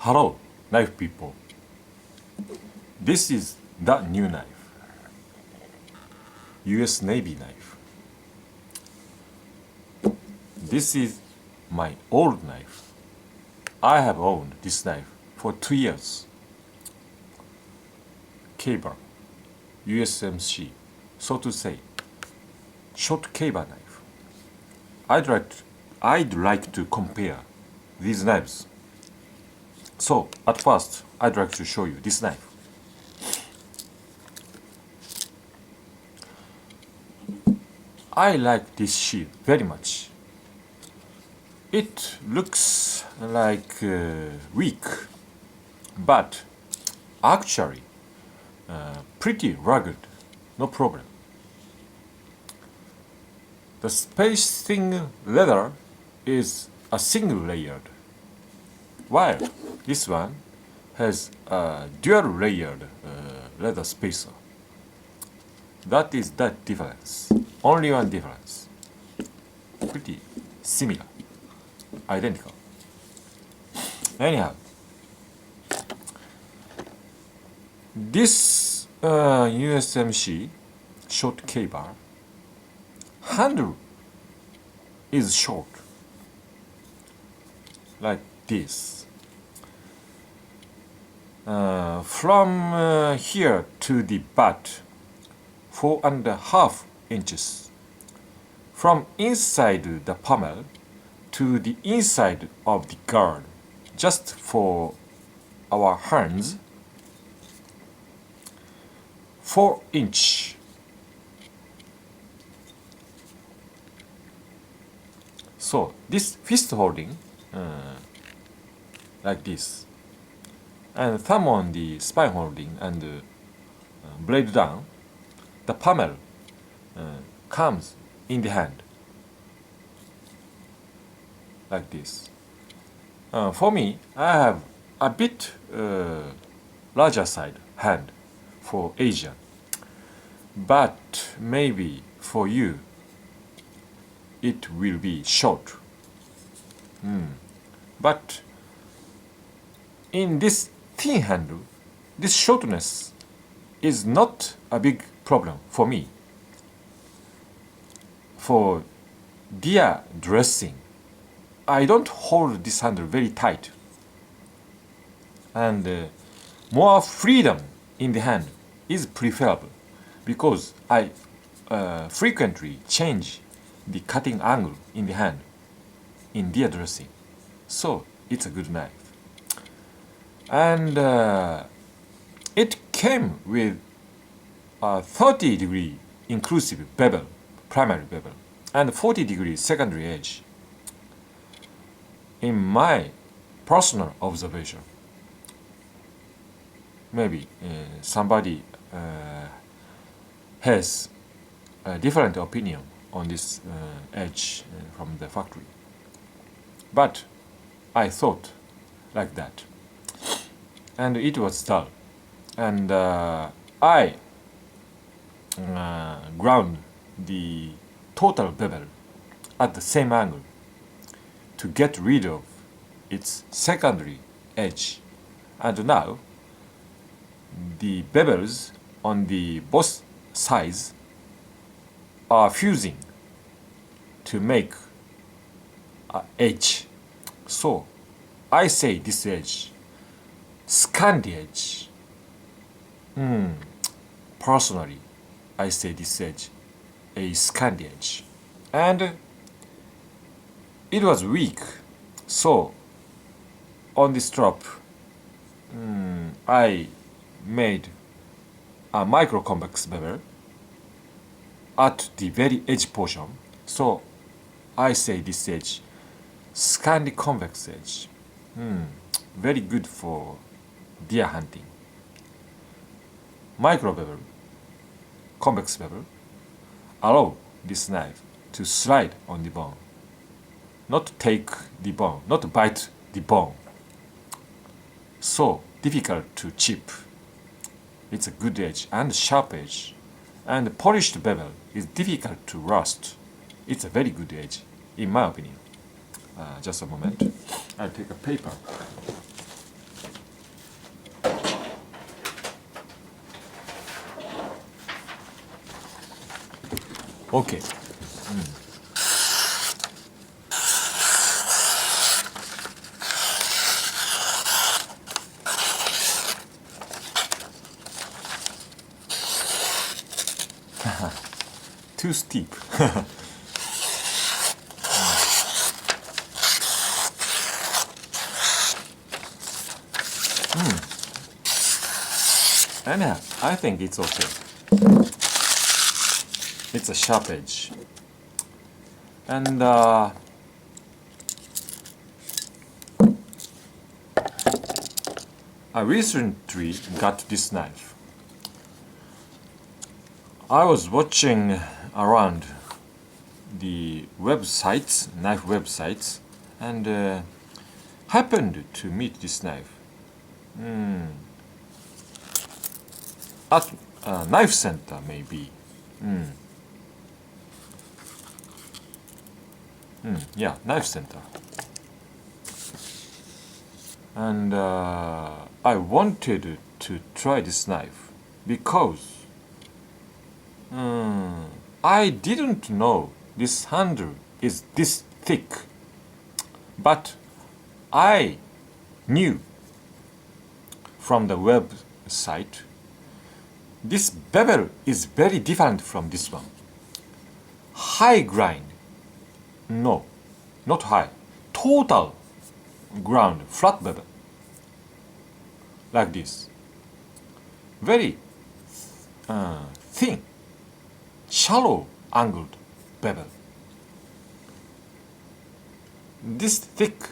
Hello, knife people. This is the new knife, US Navy knife. This is my old knife. I have owned this knife for 2 years. KaBar USMC, so to say, short KaBar knife. I'd like to compare these knives. So at first, I'd like to show you this knife. I like this sheath very much. It looks like weak, but actually pretty rugged, no problem. The spacing leather is a single layered, while this one has a dual layered leather spacer. That is the difference. Only one difference. Pretty similar. Identical. Anyhow, this USMC short KaBar handle is short, like this. From here to the butt, 4.5 inches. From inside the pommel to the inside of the guard, just for our hands, 4 inch. So this fist holding, like this, and thumb on the spine holding and blade down, the pommel comes in the hand, like this. For me, I have a bit larger side hand for Asia, but maybe for you it will be short. But in this thin handle, this shortness is not a big problem for me. For deer dressing, I don't hold this handle very tight, and more freedom in the hand is preferable because I frequently change the cutting angle in the hand in deer dressing. So it's a good knife. And it came with a 30-degree inclusive bevel, primary bevel, and 40-degree secondary edge. In my personal observation, maybe somebody has a different opinion on this edge from the factory, but I thought like that, and it was dull, and I ground the total bevel at the same angle to get rid of its secondary edge, and now the bevels on the both sides are fusing to make an edge. So I say this edge, Scandi edge. Personally, I say this edge, a Scandi edge. And it was weak, so on the strap, I made a micro convex bevel at the very edge portion. So I say this edge, Scandi convex edge. Very good for deer hunting. Micro bevel, convex bevel, allow this knife to slide on the bone, not take the bone, not bite the bone. So difficult to chip. It's a good edge and sharp edge, and polished bevel is difficult to rust. It's a very good edge, in my opinion. Just a moment. I'll take a paper. Okay. Too steep. Anyhow, I think it's okay. It's a sharp edge. And I recently got this knife. I was watching around the websites, knife websites, and happened to meet this knife at a knife center, maybe. Yeah, knife center. And I wanted to try this knife because I didn't know this handle is this thick, but I knew from the website this bevel is very different from this one. High grind, no, not high, total ground, flat bevel, like this. Very thin, shallow angled bevel. This thick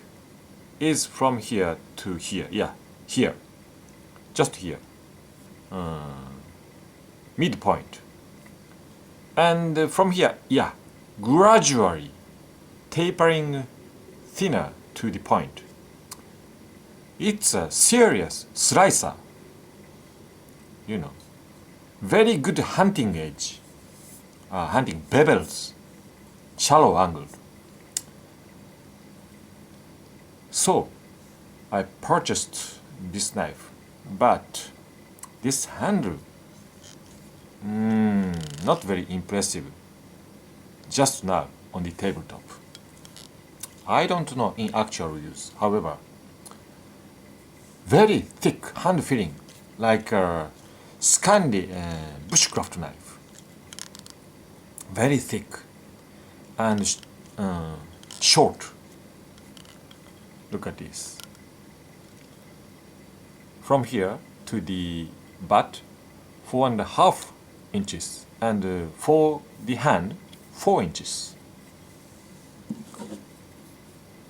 is from here to here, yeah, here, just here, midpoint. And from here, yeah, gradually tapering thinner to the point. It's a serious slicer, you know. Very good hunting edge, hunting bevels, shallow angled. So I purchased this knife, but this handle, not very impressive. Just now on the tabletop. I don't know in actual use. However, very thick hand feeling, like a Scandi bushcraft knife. Very thick and short. Look at this. From here to the butt, 4.5 inches, and for the hand, 4 inches.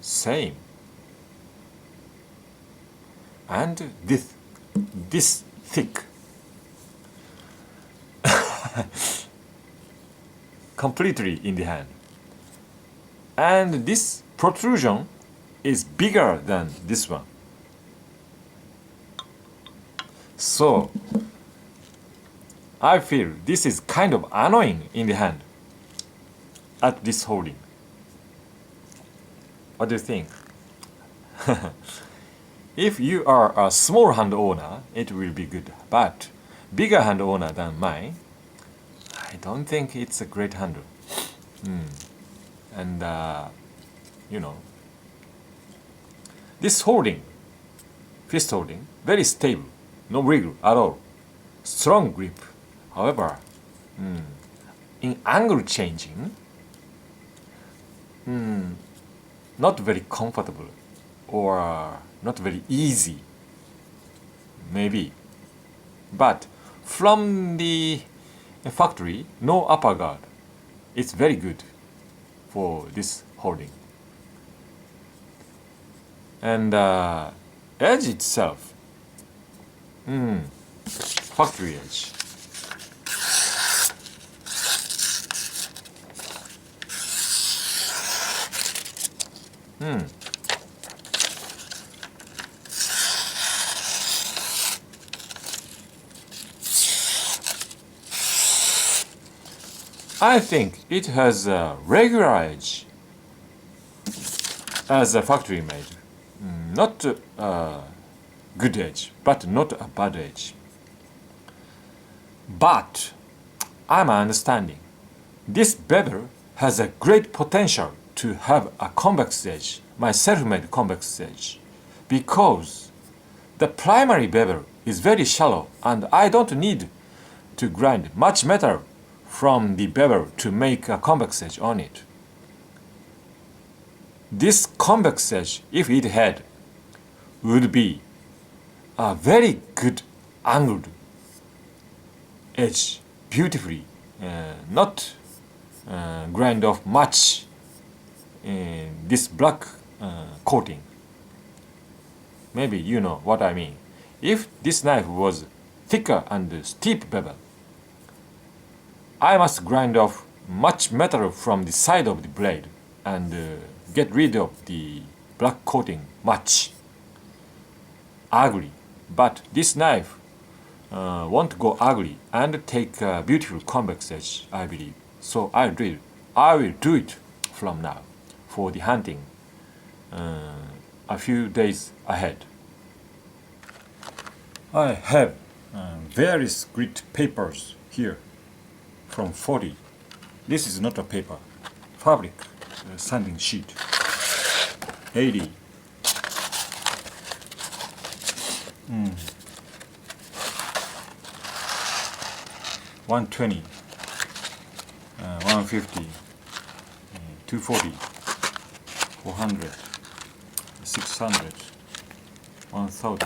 Same. And this thick. Completely in the hand. And this protrusion is bigger than this one. So I feel this is kind of annoying in the hand at this holding. What do you think? If you are a small hand owner, it will be good. But bigger hand owner than mine, I don't think it's a great handle. And you know, this holding, fist holding, very stable, no wriggle at all, strong grip. However, in angle changing, not very comfortable or not very easy, maybe. But from the factory, no upper guard. It's very good for this holding. And edge itself, factory edge. I think it has a regular edge as a factory made. Not a good edge, but not a bad edge. But I'm understanding This bevel has a great potential to have a convex edge, my self-made convex edge, because the primary bevel is very shallow and I don't need to grind much metal from the bevel to make a convex edge on it. This convex edge, if it had, would be a very good angled edge, beautifully, not grind off much this black coating. Maybe you know what I mean. If this knife was thicker and steep bevel, I must grind off much metal from the side of the blade and get rid of the black coating much. Ugly. But this knife won't go ugly and take a beautiful convex edge, I believe. So I will do it from now for the hunting a few days ahead. I have various grit papers here from 40. This is not a paper, fabric sanding sheet. 80. 120, 150, 240, 400, 600, 1000,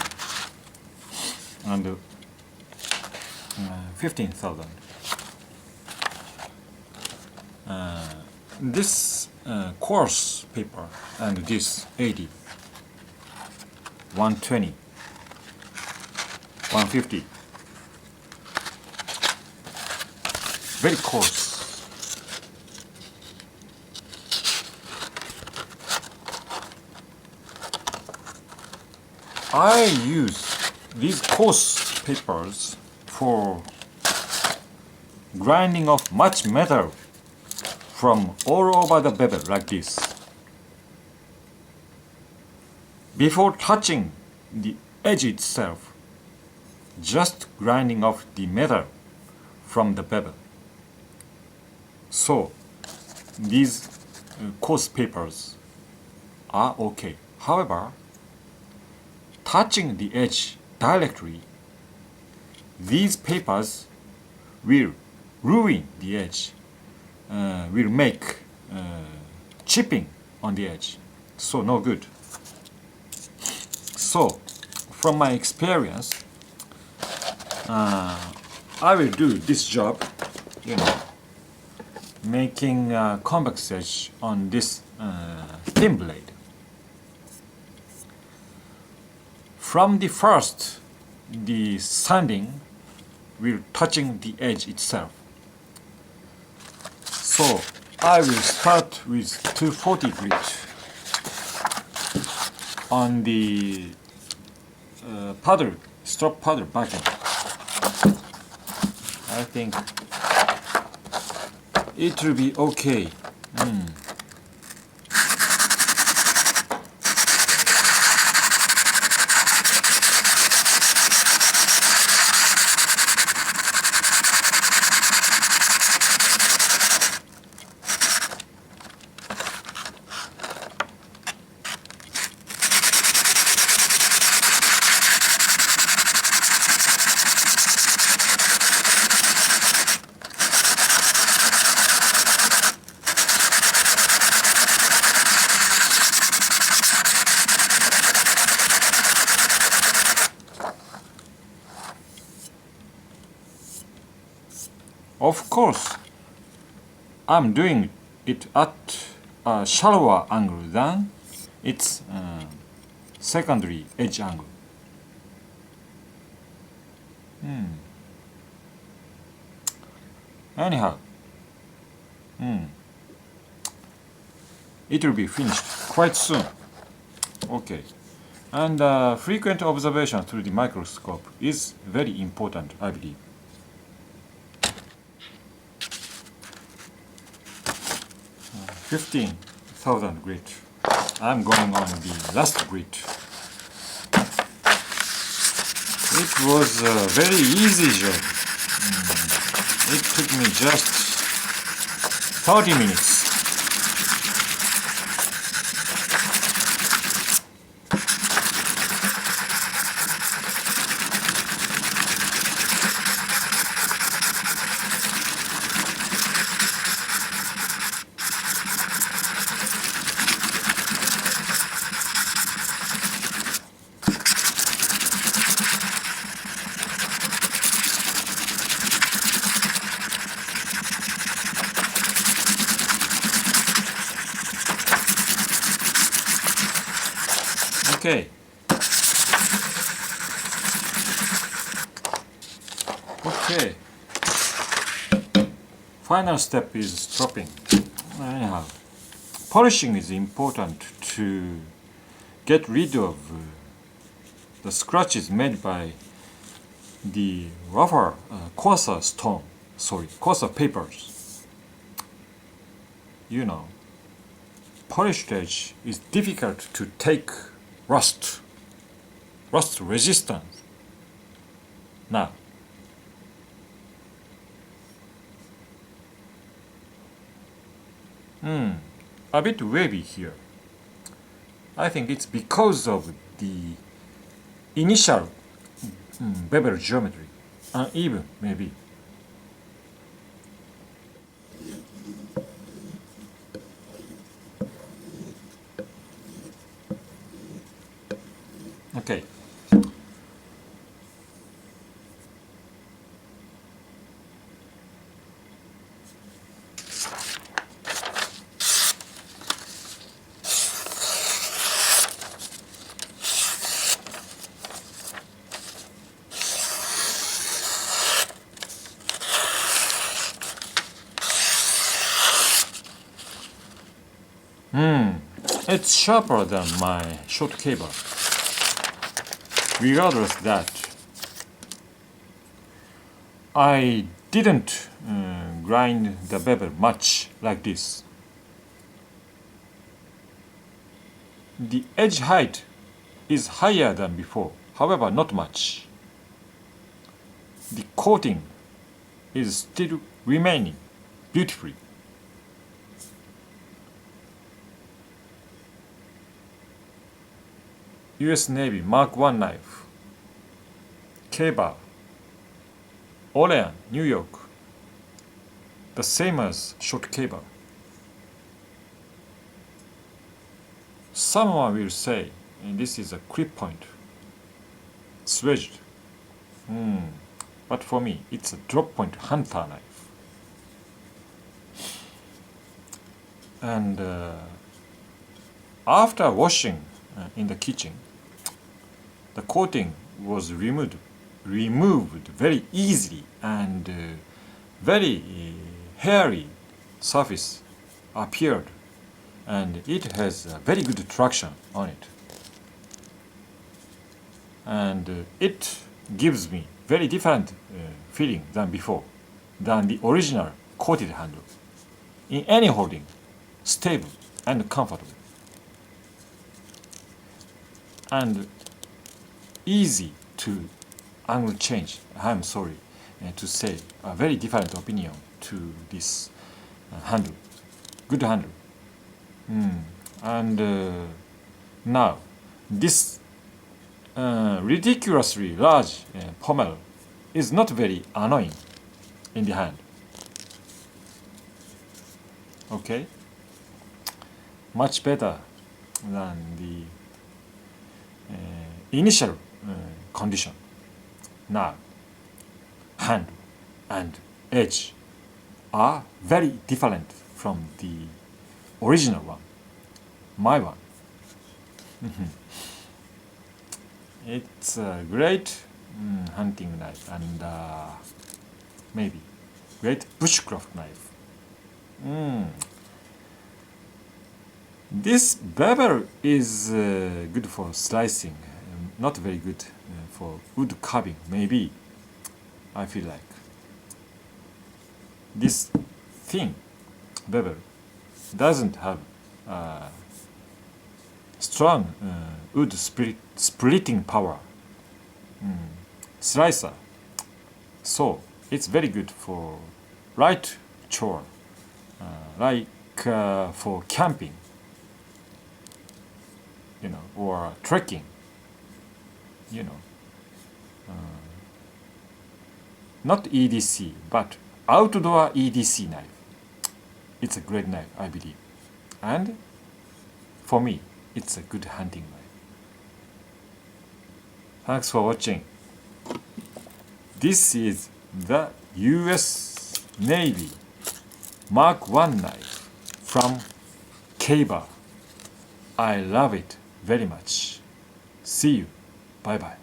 and 15,000. This coarse paper and this 80, 120, 150. Very coarse. I use these coarse papers for grinding off much metal from all over the bevel like this. Before touching the edge itself, just grinding off the metal from the bevel. So these coarse papers are okay. However, touching the edge directly, these papers will ruin the edge, will make chipping on the edge. So no good. So from my experience, I will do this job, making a convex edge on this thin blade. From the first, the sanding will touching the edge itself. So I will start with 240 grit on the paddle, strop paddle backing. I think it will be okay. Of course, I'm doing it at a shallower angle than its secondary edge angle. Anyhow, it will be finished quite soon. Okay. And frequent observation through the microscope is very important, I believe. 15,000 grit. I'm going on the last grit. It was a very easy job. It took me just 30 minutes. Okay. Okay. Final step is stropping. Anyhow, polishing is important to get rid of the scratches made by the rougher, coarser coarser papers. You know, polished edge is difficult to take rust resistance. Now, a bit wavy here. I think it's because of the initial bevel geometry, uneven maybe. Okay. It's sharper than my short KaBar. Regardless that, I didn't grind the bevel much like this. The edge height is higher than before, however not much. The coating is still remaining beautifully. US Navy Mark1 knife, KaBar, Orleans, New York, the same as short KaBar. Someone will say, and this is a clip point, swedged. But for me, it's a drop point hunter knife. And after washing in the kitchen, the coating was removed very easily, and very hairy surface appeared, and it has very good traction on it, and it gives me very different feeling than before, than the original coated handle. In any holding, stable and comfortable, and easy to angle change. I'm sorry to say a very different opinion to this handle. Good handle. And now this ridiculously large pommel is not very annoying in the hand. Okay, much better than the initial condition. Now, hand and edge are very different from the original one, my one. It's a great hunting knife, and maybe great bushcraft knife. This bevel is good for slicing, not very good for wood carving, maybe. I feel like this thin bevel doesn't have strong wood splitting power slicer, so it's very good for light chore like for camping, or trekking, you know, not EDC, but outdoor EDC knife. It's a great knife, I believe. And for me, it's a good hunting knife. Thanks for watching. This is the US Navy Mark 1 knife from KaBar. I love it very much. See you. Bye bye.